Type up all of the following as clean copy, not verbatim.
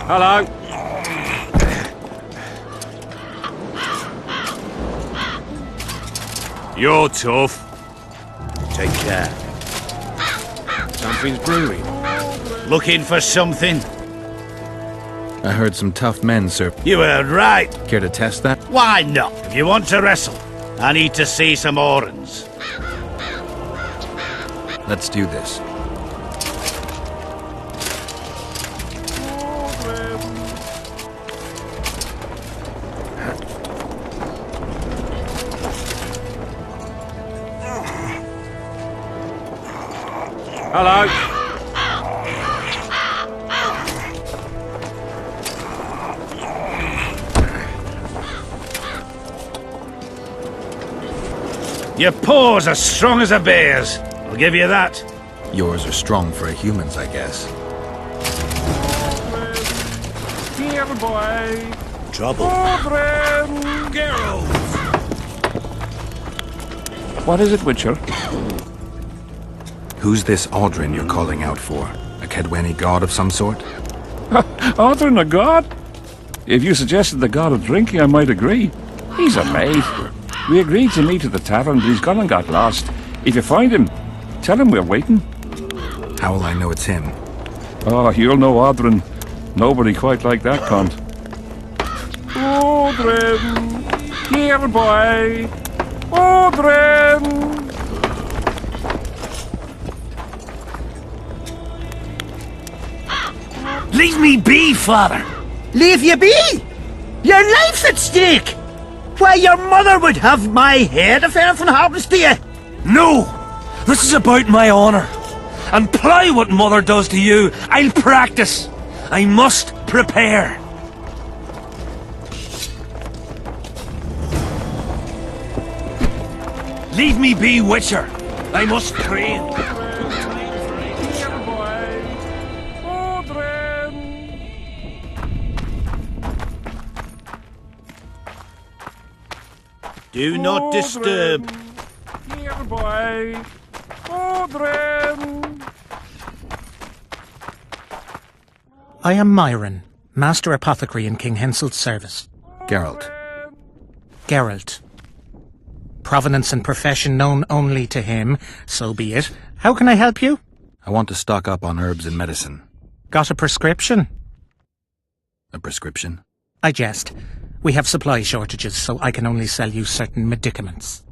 Hello. You're tough. Take care. Something's brewing. Looking for something? I heard some tough men, sir. You heard right. Care to test that? Why not? If you want to wrestle, I need to see some organs. Let's do this. Hello. Your paws are strong as a bear's. I'll give you that. Yours are strong for a human's, I guess. Here, boy. Trouble. Geralt! What is it, Witcher? Who's this Aldrin you're calling out for? A Kedweni god of some sort? Aldrin, a god? If you suggested the god of drinking, I might agree. He's a mate. We agreed to meet at the tavern, but he's gone and got lost. If you find him, tell him we're waiting. How will I know it's him? Oh, you'll know Aldrin. Nobody quite like that cunt. Aldrin! Here, boy! Aldrin! Leave me be, father! Leave you be? Your life's at stake! Why, your mother would have my head if anything happens to you! No! This is about my honor. And ply what mother does to you, I'll practice. I must prepare. Leave me be, Witcher. I must train. Do not disturb. Here, boy. Aldrin! I am Myron, Master Apothecary in King Henselt's service. Geralt. Geralt. Provenance and profession known only to him, so be it. How can I help you? I want to stock up on herbs and medicine. Got a prescription? A prescription? I jest. We have supply shortages, so I can only sell you certain medicaments.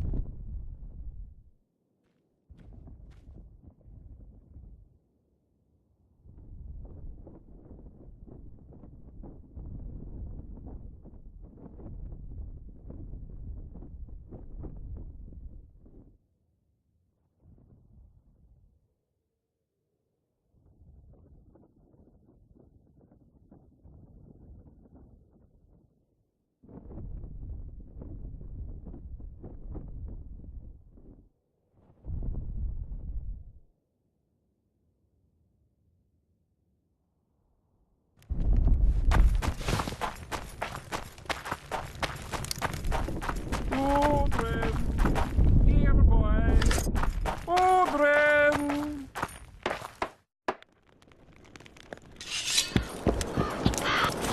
Aldrin! Here, boy! Aldrin!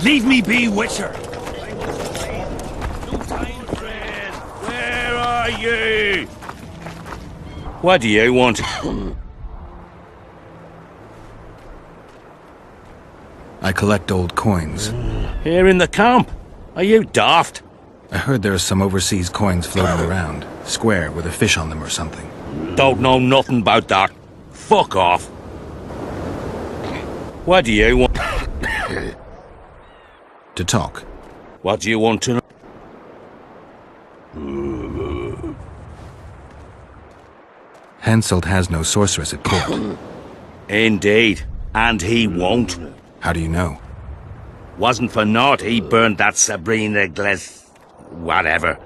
Leave me be, Witcher. No time, friend. Where are you? What do you want? I collect old coins. Here in the camp. Are you daft? I heard there are some overseas coins floating around. Square, with a fish on them or something. Don't know nothing about that. Fuck off. What do you want? To talk. What do you want to know? Henselt has no sorceress at court. Indeed. And he won't. How do you know? Wasn't for naught he burned that Sabrina whatever.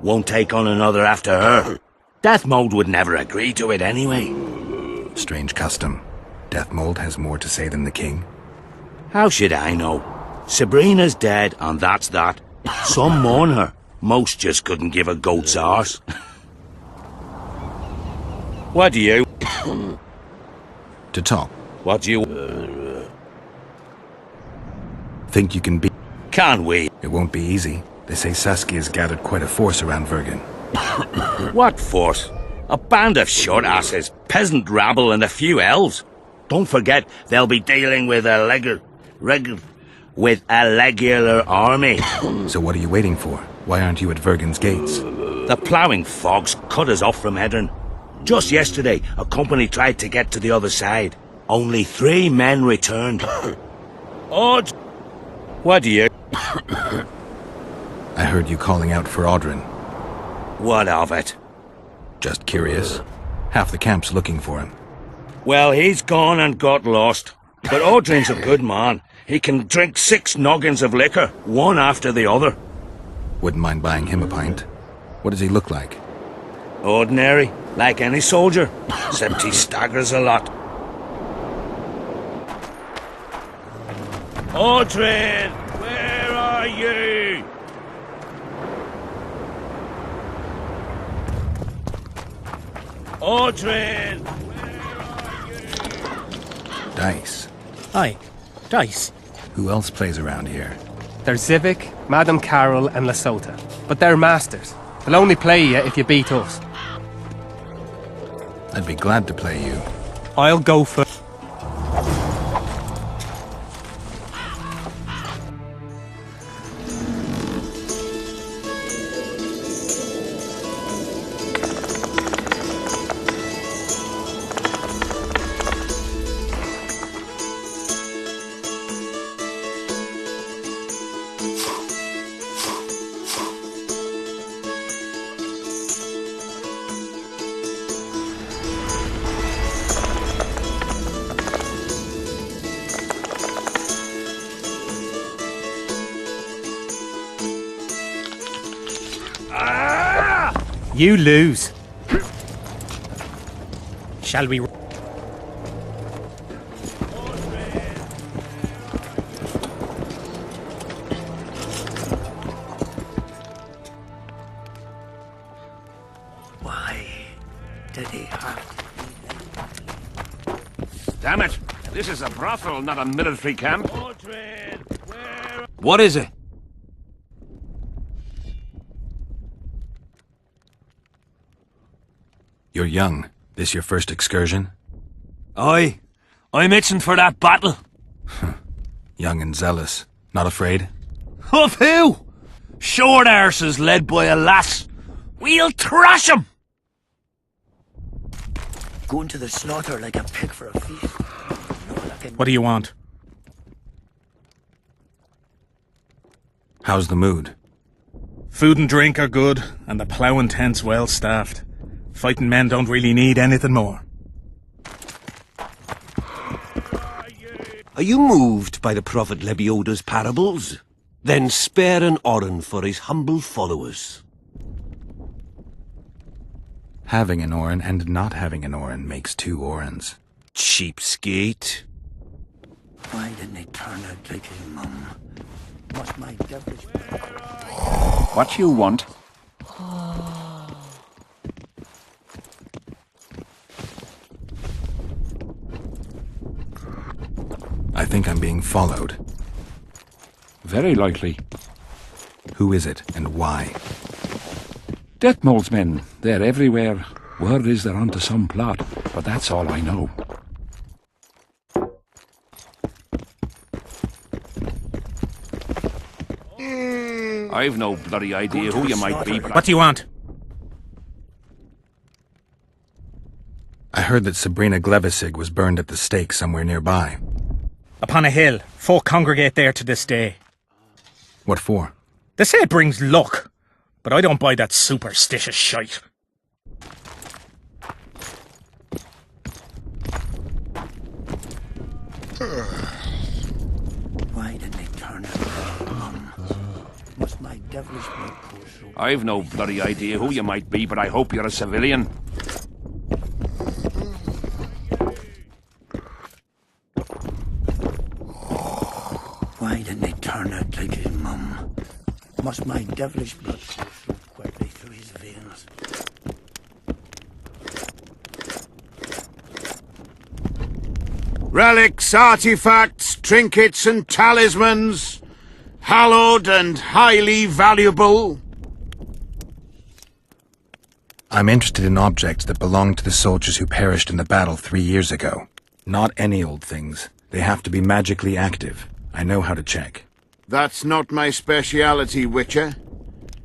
Won't take on another after her. Death Mode would never agree to it anyway. Strange custom. Deathmold has more to say than the king. How should I know? Sabrina's dead, and that's that. Some mourn her. Most just couldn't give a goat's arse. What do you... To talk. What do you... Think you can beat... Can we? It won't be easy. They say Saskia's gathered quite a force around Vergen. What force? A band of short-asses, peasant rabble and a few elves. Don't forget, they'll be dealing with a regular army. So what are you waiting for? Why aren't you at Vergen's gates? The ploughing fogs cut us off from Hedron. Just yesterday, a company tried to get to the other side. Only 3 men returned. Odd. What do you... I heard you calling out for Audrin. What of it? Just curious. Half the camp's looking for him. Well, he's gone and got lost. But Audrin's a good man. He can drink 6 noggins of liquor, one after the other. Wouldn't mind buying him a pint. What does he look like? Ordinary, like any soldier, except he staggers a lot. Audrin, where are you? Audrin, Dice. Aye. Dice. Who else plays around here? There's Zivik, Madame Carol, and Lesota. But they're masters. They'll only play you if you beat us. I'd be glad to play you. I'll go for... You lose. Shall we... Why did he have Damn it! This is a brothel, not a military camp. Audrin, where... What is it? You're young. This your first excursion? Aye. I'm itching for that battle. Young and zealous. Not afraid? Of who? Short arses led by a lass. We'll thrash 'em! Going to the slaughter like a pig for a feast. What do you want? How's the mood? Food and drink are good, and the ploughing tent's well staffed. Fighting men don't really need anything more. Are you moved by the Prophet Lebioda's parables? Then spare an Oren for his humble followers. Having an Oren and not having an Oren makes 2 Orens. Cheapskate. Why didn't they turn out like his mum? Must my devilish... What you want? I think I'm being followed. Very likely. Who is it, and why? Detmold's men. They're everywhere. Word is they're onto some plot, but that's all I know. I've no bloody idea who you might be, but What do you want? I heard that Sabrina Glevissig was burned at the stake somewhere nearby. Upon a hill. Folk congregate there to this day. What for? They say it brings luck, but I don't buy that superstitious shite. Why didn't they turn out like his mum? Must my devilish blood course so... I've no bloody idea who you might be, but I hope you're a civilian. Why didn't they turn out like his mum? Must my devilish blood course so quickly through his veins? Relics, artifacts, trinkets and talismans. Hallowed and highly valuable. I'm interested in objects that belonged to the soldiers who perished in the battle 3 years ago. Not any old things. They have to be magically active. I know how to check. That's not my speciality, Witcher.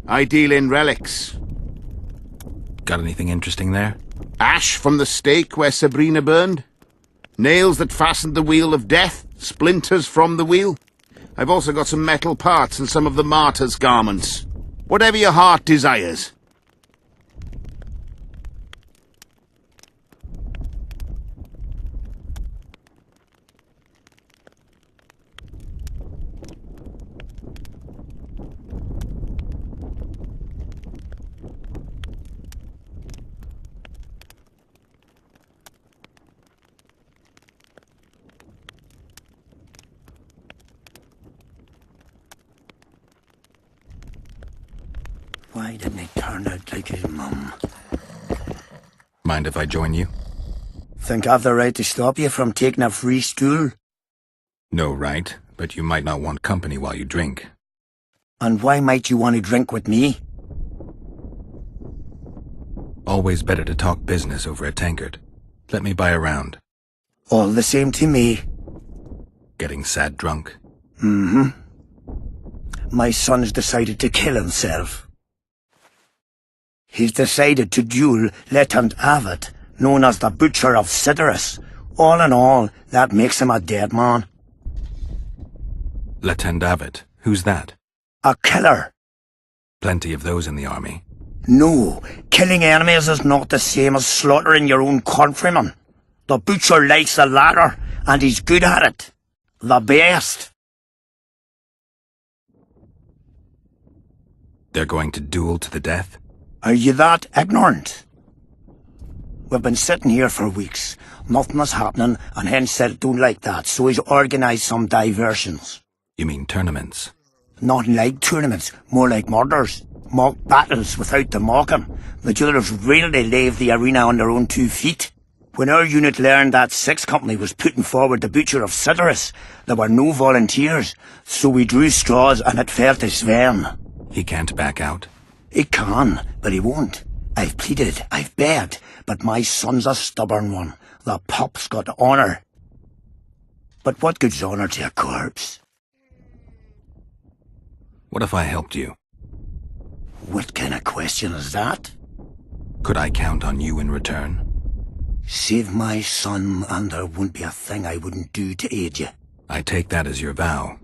I deal in relics. Got anything interesting there? Ash from the stake where Sabrina burned. Nails that fastened the wheel of death. Splinters from the wheel. I've also got some metal parts and some of the martyr's garments. Whatever your heart desires. Why didn't he turn out like his mum? Mind if I join you? Think I've the right to stop you from taking a free stool? No, right, but you might not want company while you drink. And why might you want to drink with me? Always better to talk business over a tankard. Let me buy a round. All the same to me. Getting sad drunk? Mm-hmm. My son's decided to kill himself. He's decided to duel Lieutenant Abbott, known as the Butcher of Cidaris. All in all, that makes him a dead man. Lieutenant Abbott? Who's that? A killer. Plenty of those in the army. No, killing enemies is not the same as slaughtering your own countrymen. The Butcher likes the latter, and he's good at it. The best. They're going to duel to the death? Are you that ignorant? We've been sitting here for weeks. Nothing is happening, and Hen said don't like that, so he's organised some diversions. You mean tournaments? Not like tournaments, more like murders. Mock battles without the mocking. The jailers really leave the arena on their own 2 feet. When our unit learned that 6th Company was putting forward the Butcher of Cidaris, there were no volunteers, so we drew straws and it fell to Sven. He can't back out? He can, but he won't. I've pleaded, I've begged, but my son's a stubborn one. The pup's got honour. But what good's honour to a corpse? What if I helped you? What kind of question is that? Could I count on you in return? Save my son, and there wouldn't be a thing I wouldn't do to aid you. I take that as your vow.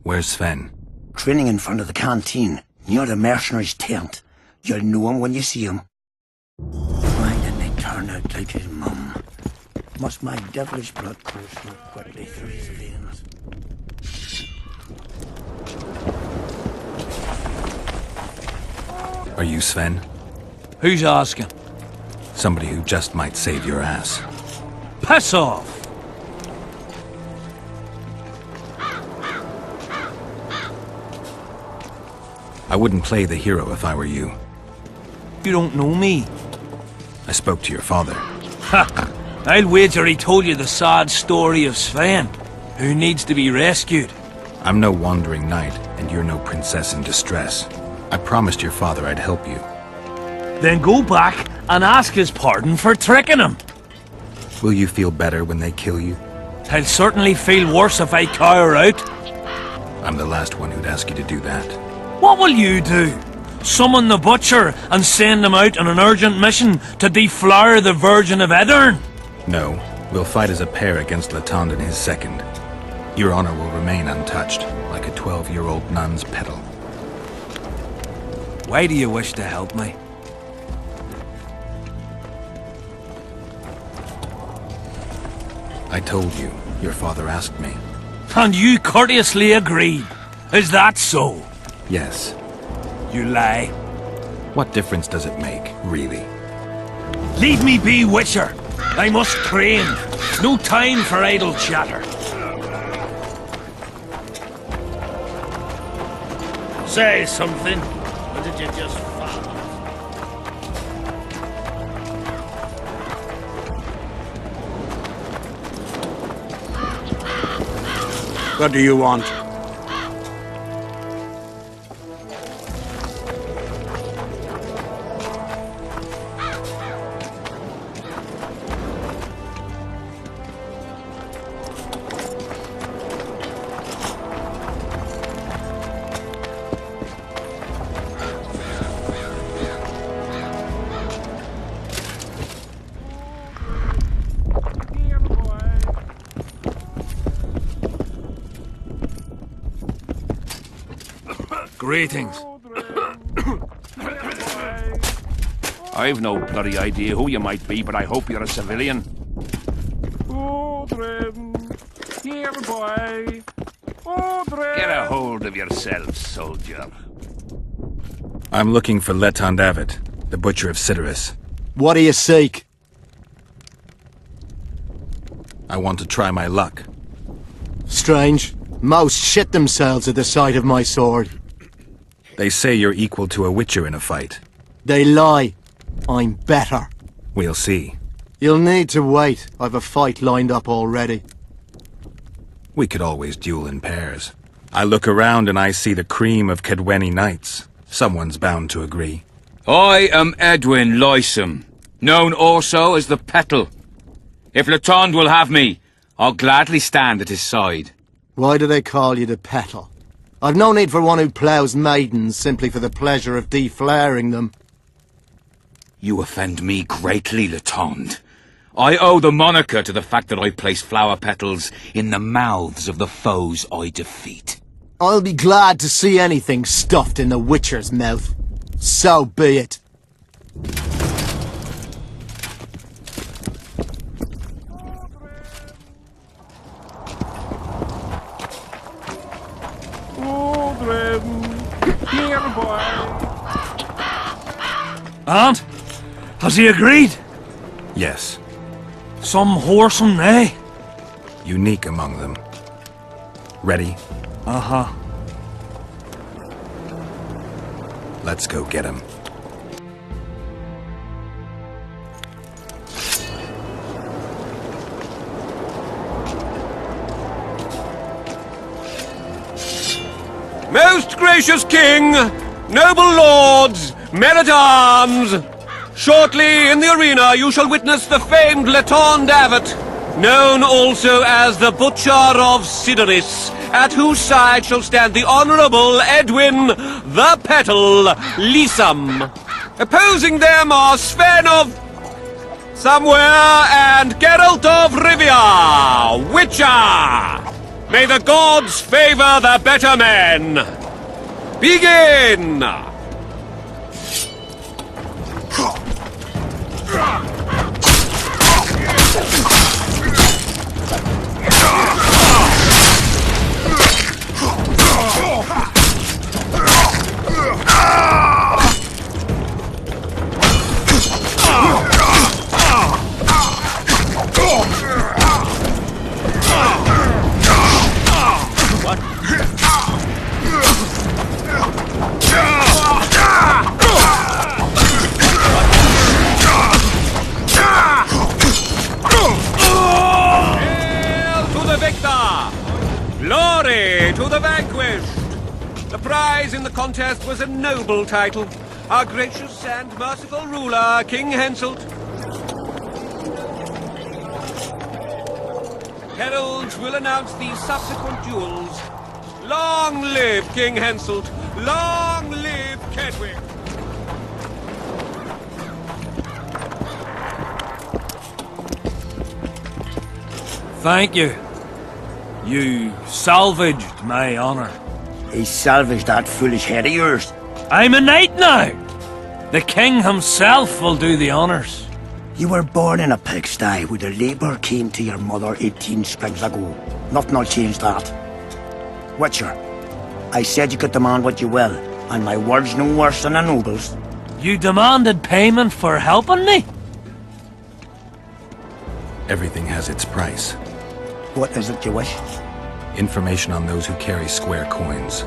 Where's Sven? Training in front of the canteen, near the mercenary's tent. You'll know him when you see him. Why didn't he turn out like his mum? Must my devilish blood course more quickly through his veins? Are you Sven? Who's asking? Somebody who just might save your ass. Piss off! I wouldn't play the hero if I were you. You don't know me. I spoke to your father. Ha! I'll wager he told you the sad story of Sven, who needs to be rescued. I'm no wandering knight, and you're no princess in distress. I promised your father I'd help you. Then go back and ask his pardon for tricking him. Will you feel better when they kill you? I'll certainly feel worse if I cower out. I'm the last one who'd ask you to do that. What will you do? Summon the Butcher and send him out on an urgent mission to deflower the Virgin of Aedirn? No, we'll fight as a pair against Latond and his second. Your honor will remain untouched, like a 12-year-old nun's petal. Why do you wish to help me? I told you. Your father asked me. And you courteously agreed. Is that so? Yes. You lie. What difference does it make, really? Leave me be, Witcher. I must train. No time for idle chatter. Say something. Or did you just follow? What do you want? Greetings. I've no bloody idea who you might be, but I hope you're a civilian. Here, boy. Get a hold of yourself, soldier. I'm looking for Letond Avid, the Butcher of Cidaris. What do you seek? I want to try my luck. Strange. Most shit themselves at the sight of my sword. They say you're equal to a Witcher in a fight. They lie. I'm better. We'll see. You'll need to wait. I've a fight lined up already. We could always duel in pairs. I look around and I see the cream of Kedweni knights. Someone's bound to agree. I am Edwin Lysum, known also as the Petal. If Letond will have me, I'll gladly stand at his side. Why do they call you the Petal? I've no need for one who ploughs maidens simply for the pleasure of deflaring them. You offend me greatly, Letond. I owe the moniker to the fact that I place flower petals in the mouths of the foes I defeat. I'll be glad to see anything stuffed in the Witcher's mouth. So be it. Here, boy. And? Has he agreed? Yes. Some whoresome nay? Unique among them. Ready? Uh-huh. Let's go get him. Most gracious king, noble lords, men-at-arms, shortly in the arena you shall witness the famed Letond Avid, known also as the Butcher of Cidaris, at whose side shall stand the Honourable Edwin the Petal Lysum. Opposing them are Sven of Somewhere and Geralt of Rivia, Witcher. May the gods favor the better men. Begin! Glory to the vanquished! The prize in the contest was a noble title. Our gracious and merciful ruler, King Henselt. Heralds will announce the subsequent duels. Long live King Henselt! Long live Kedwin! Thank you. You salvaged my honor. He salvaged that foolish head of yours. I'm a knight now. The king himself will do the honors. You were born in a pigsty where the labour came to your mother 18 springs ago. Nothing will change that. Witcher, I said you could demand what you will, and my word's no worse than a noble's. You demanded payment for helping me? Everything has its price. What is it you wish? Information on those who carry square coins.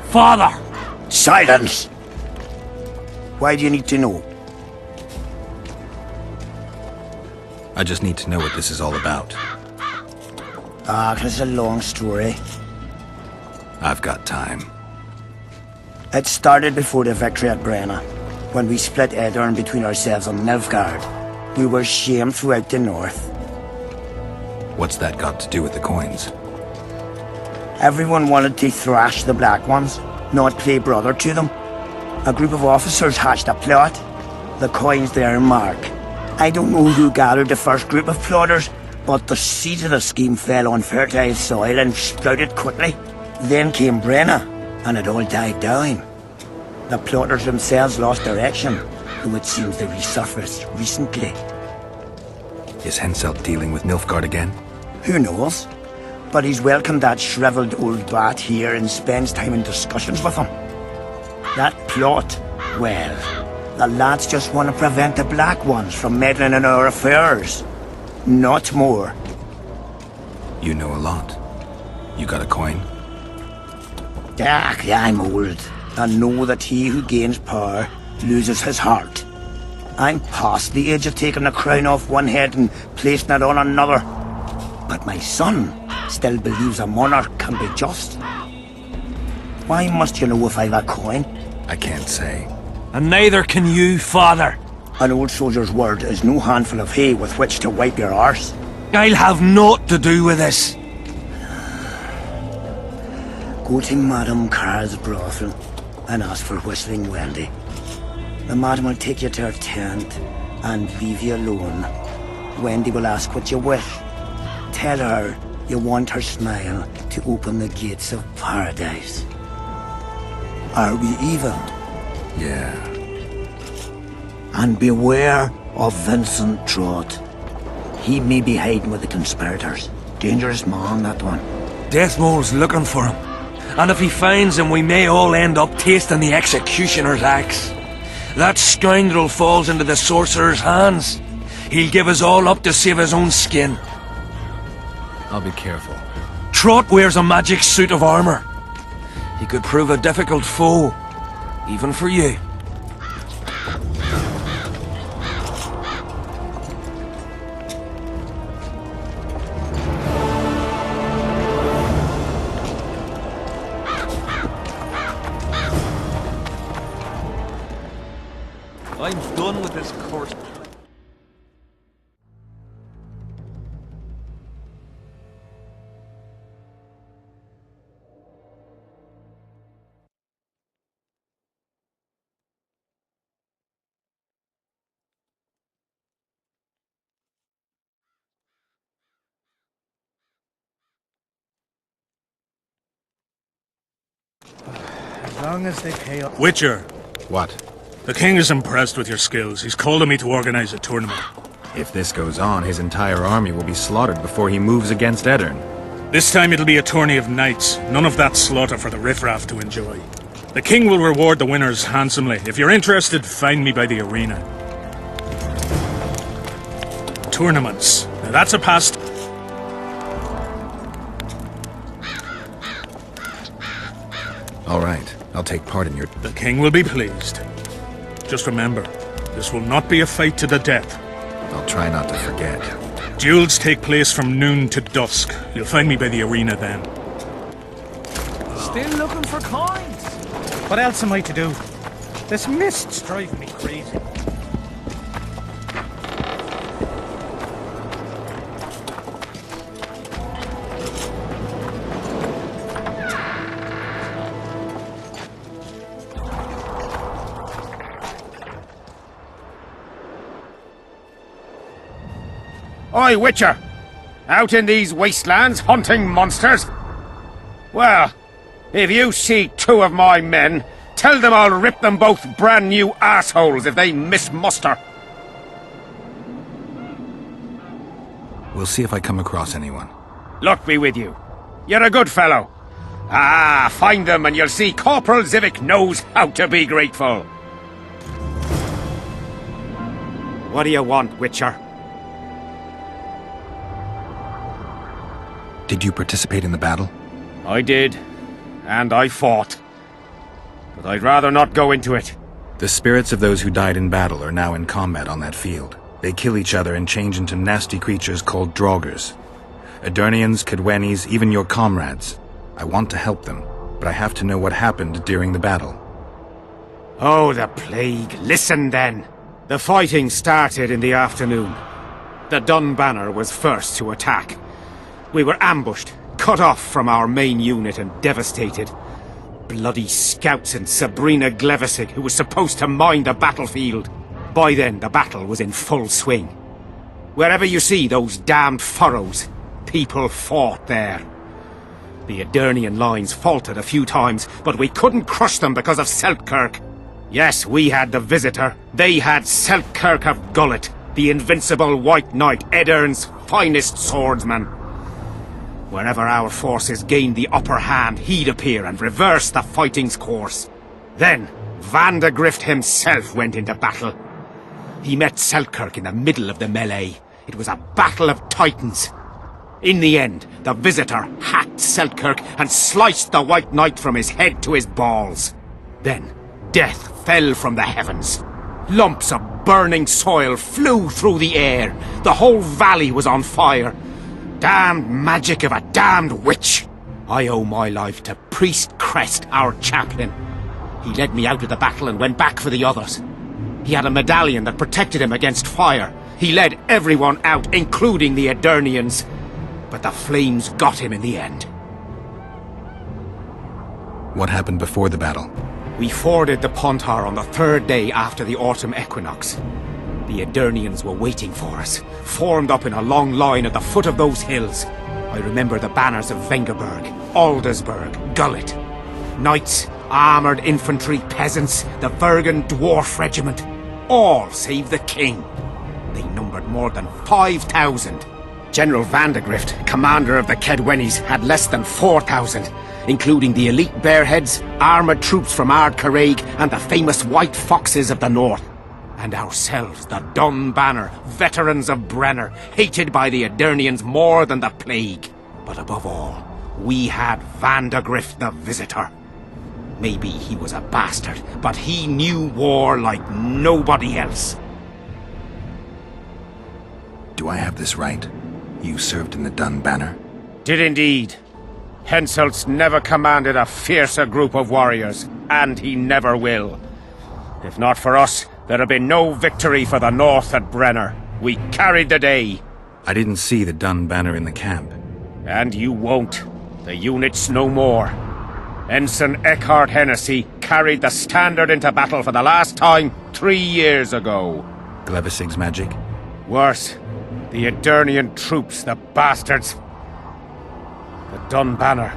Father! Silence! Why do you need to know? I just need to know what this is all about. It's a long story. I've got time. It started before the victory at Brenna, when we split Edirn between ourselves and Nilfgaard. We were shamed throughout the north. What's that got to do with the coins? Everyone wanted to thrash the Black Ones, not play brother to them. A group of officers hatched a plot. The coins there mark. I don't know who gathered the first group of plotters, but the seeds of the scheme fell on fertile soil and sprouted quickly. Then came Brenna, and it all died down. The plotters themselves lost direction, though it seems they resurfaced recently. Is Henselt dealing with Nilfgaard again? Who knows? But he's welcomed that shriveled old bat here and spends time in discussions with him. That plot, well, the lads just want to prevent the Black Ones from meddling in our affairs. Not more. You know a lot. You got a coin? Ah, I'm old, and know that he who gains power loses his heart. I'm past the age of taking the crown off one head and placing it on another. But my son still believes a monarch can be just. Why must you know if I've a coin? I can't say. And neither can you, father. An old soldier's word is no handful of hay with which to wipe your arse. I'll have naught to do with this. Go to Madame Carr's brothel and ask for Whistling Wendy. The madam will take you to her tent and leave you alone. Wendy will ask what you wish. Tell her you want her smile to open the gates of paradise. Are we even? Yeah. And beware of Vincent Trott. He may be hiding with the conspirators. Dangerous man, that one. Deathmore's looking for him. And if he finds him, we may all end up tasting the executioner's axe. That scoundrel falls into the sorcerer's hands. He'll give us all up to save his own skin. I'll be careful. Trott wears a magic suit of armor. He could prove a difficult foe, even for you. I'm done with this course. As long as they pay up. Witcher, What? the king is impressed with your skills. He's called on me to organize a tournament. If this goes on, his entire army will be slaughtered before he moves against Edirn. This time it'll be a tourney of knights. None of that slaughter for the riffraff to enjoy. The king will reward the winners handsomely. If you're interested, find me by the arena. Tournaments. Now that's a past... All right, I'll take part in your... The king will be pleased. Just remember, this will not be a fight to the death. I'll try not to forget. Duels take place from noon to dusk. You'll find me by the arena then. Still looking for coins. What else am I to do? This mist's driving me crazy. Oi, Witcher! Out in these wastelands hunting monsters? Well, if you see two of my men, tell them I'll rip them both brand new assholes if they miss muster. We'll see if I come across anyone. Luck be with you. You're a good fellow. Ah, find them and you'll see Corporal Zivik knows how to be grateful. What do you want, Witcher? Did you participate in the battle? I did, and I fought. But I'd rather not go into it. The spirits of those who died in battle are now in combat on that field. They kill each other and change into nasty creatures called Draugrs. Edirnians, Cadwennies, even your comrades. I want to help them, but I have to know what happened during the battle. Oh, the plague. Listen then. The fighting started in the afternoon. The Dun Banner was first to attack. We were ambushed, cut off from our main unit and devastated. Bloody scouts and Sabrina Glevissig, who was supposed to mind the battlefield. By then, the battle was in full swing. Wherever you see those damned furrows, people fought there. The Edirnian lines faltered a few times, but we couldn't crush them because of Seltkirk. Yes, we had the Visitor. They had Selkirk of Gullet, the invincible White Knight, Edirne's finest swordsman. Wherever our forces gained the upper hand, he'd appear and reverse the fighting's course. Then, Vandegrift himself went into battle. He met Selkirk in the middle of the melee. It was a battle of titans. In the end, the Visitor hacked Selkirk and sliced the White Knight from his head to his balls. Then, death fell from the heavens. Lumps of burning soil flew through the air. The whole valley was on fire. Damned magic of a damned witch! I owe my life to Priest Crest, our chaplain. He led me out of the battle and went back for the others. He had a medallion that protected him against fire. He led everyone out, including the Edirnians. But the flames got him in the end. What happened before the battle? We forded the Pontar on the third day after the autumn equinox. The Edirnians were waiting for us, formed up in a long line at the foot of those hills. I remember the banners of Vengerberg, Aldersburg, Gullet. Knights, armoured infantry, peasants, the Vergen Dwarf Regiment. All save the king. They numbered more than 5,000. General Vandegrift, commander of the Kedwennies, had less than 4,000, including the elite Bearheads, armoured troops from Ard Caraig, and the famous White Foxes of the North. And ourselves, the Dun Banner, veterans of Brenner, hated by the Edirnians more than the plague. But above all, we had Vandegrift the Visitor. Maybe he was a bastard, but he knew war like nobody else. Do I have this right? You served in the Dun Banner? Did indeed. Henselt's never commanded a fiercer group of warriors, and he never will. If not for us, there'd have been no victory for the North at Brenner. We carried the day. I didn't see the Dun Banner in the camp. And you won't. The unit's no more. Ensign Eckhart Hennessy carried the standard into battle for the last time 3 years ago. Glevisig's magic? Worse. The Edirnian troops, the bastards. The Dun Banner,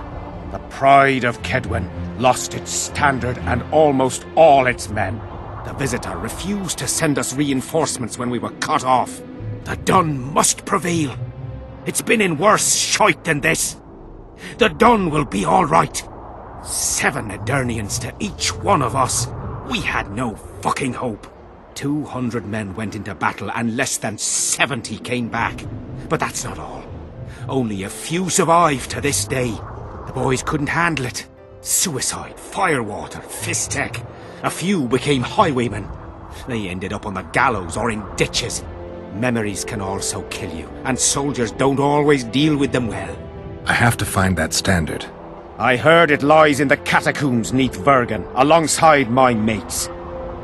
the pride of Kedwen, lost its standard and almost all its men. The Visitor refused to send us reinforcements when we were cut off. The Dun must prevail. It's been in worse shite than this. The Dun will be all right. 7 Edirnians to each one of us. We had no fucking hope. 200 men went into battle and less than 70 came back. But that's not all. Only a few survived to this day. The boys couldn't handle it. Suicide, firewater, fistek. A few became highwaymen. They ended up on the gallows or in ditches. Memories can also kill you, and soldiers don't always deal with them well. I have to find that standard. I heard it lies in the catacombs neath Vergen, alongside my mates.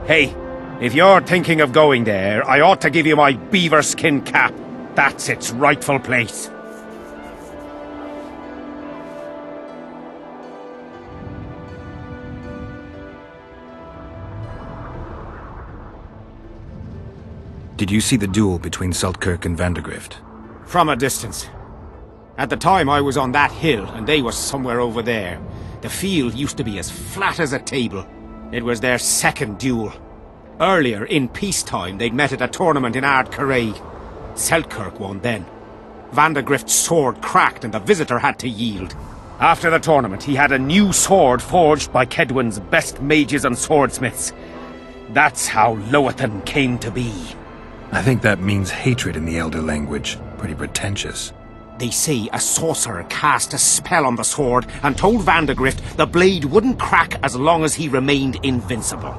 Hey, if you're thinking of going there, I ought to give you my beaver skin cap. That's its rightful place. Did you see the duel between Selkirk and Vandegrift? From a distance. At the time I was on that hill, and they were somewhere over there. The field used to be as flat as a table. It was their second duel. Earlier, in peacetime, they'd met at a tournament in Ard Caraig. Selkirk won then. Vandegrift's sword cracked and the Visitor had to yield. After the tournament, he had a new sword forged by Kedwen's best mages and swordsmiths. That's how Loathan came to be. I think that means hatred in the Elder language. Pretty pretentious. They say a sorcerer cast a spell on the sword and told Vandegrift the blade wouldn't crack as long as he remained invincible.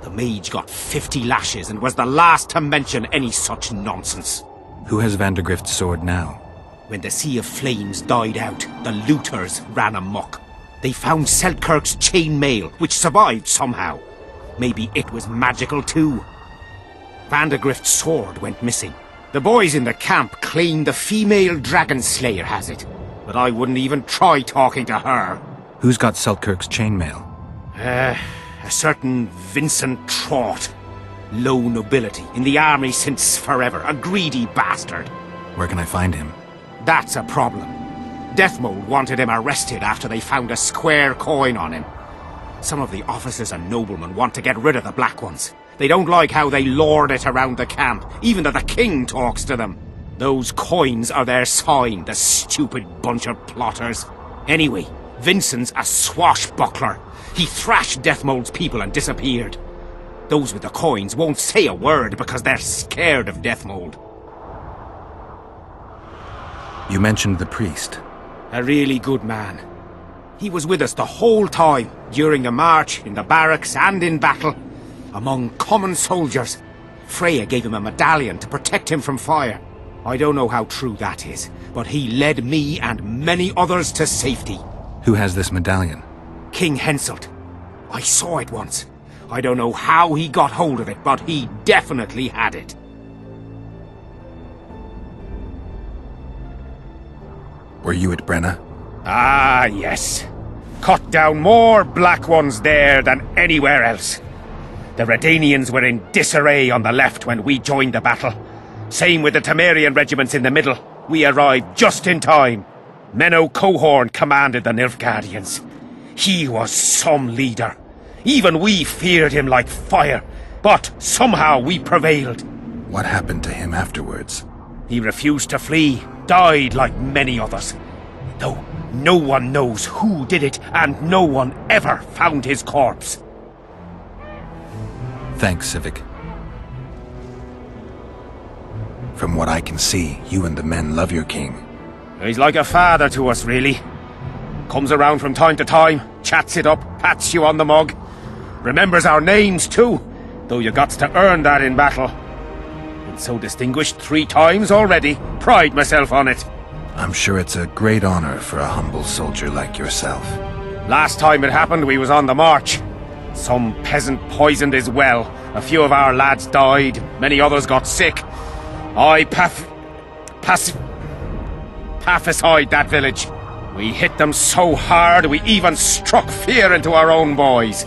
The mage got 50 lashes and was the last to mention any such nonsense. Who has Vandegrift's sword now? When the Sea of Flames died out, the looters ran amok. They found Selkirk's chainmail, which survived somehow. Maybe it was magical too. Vandegrift's sword went missing. The boys in the camp claim the female dragon slayer has it, but I wouldn't even try talking to her. Who's got Selkirk's chainmail? A certain Vincent Trott. Low nobility, in the army since forever, a greedy bastard. Where can I find him? That's a problem. Deathmold wanted him arrested after they found a square coin on him. Some of the officers and noblemen want to get rid of the Black Ones. They don't like how they lord it around the camp, even though the king talks to them. Those coins are their sign, the stupid bunch of plotters. Anyway, Vincent's a swashbuckler. He thrashed Deathmold's people and disappeared. Those with the coins won't say a word because they're scared of Deathmold. You mentioned the priest. A really good man. He was with us the whole time, during the march, in the barracks and in battle. Among common soldiers. Freya gave him a medallion to protect him from fire. I don't know how true that is, but he led me and many others to safety. Who has this medallion? King Henselt. I saw it once. I don't know how he got hold of it, but he definitely had it. Were you at Brenna? Ah, yes. Cut down more Black Ones there than anywhere else. The Redanians were in disarray on the left when we joined the battle. Same with the Temerian regiments in the middle. We arrived just in time. Menno Cohorn commanded the Nilfgaardians. He was some leader. Even we feared him like fire. But somehow we prevailed. What happened to him afterwards? He refused to flee, died like many others. Though no one knows who did it, and no one ever found his corpse. Thanks, Sivik. From what I can see, you and the men love your king. He's like a father to us, really. Comes around from time to time, chats it up, pats you on the mug. Remembers our names, too, though you got to earn that in battle. Been so distinguished 3 times already. Pride myself on it. I'm sure it's a great honor for a humble soldier like yourself. Last time it happened, we was on the march. Some peasant poisoned his well. A few of our lads died. Many others got sick. I pacified that village. We hit them so hard, we even struck fear into our own boys.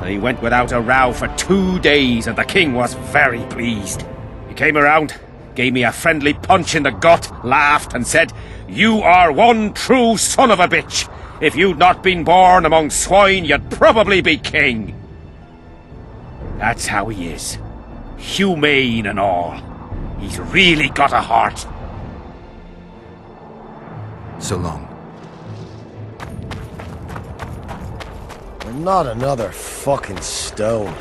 They went without a row for 2 days, and the king was very pleased. He came around, gave me a friendly punch in the gut, laughed, and said, "You are one true son of a bitch. If you'd not been born among swine, you'd probably be king." That's how he is. Humane and all. He's really got a heart. So long. And not another fucking stone.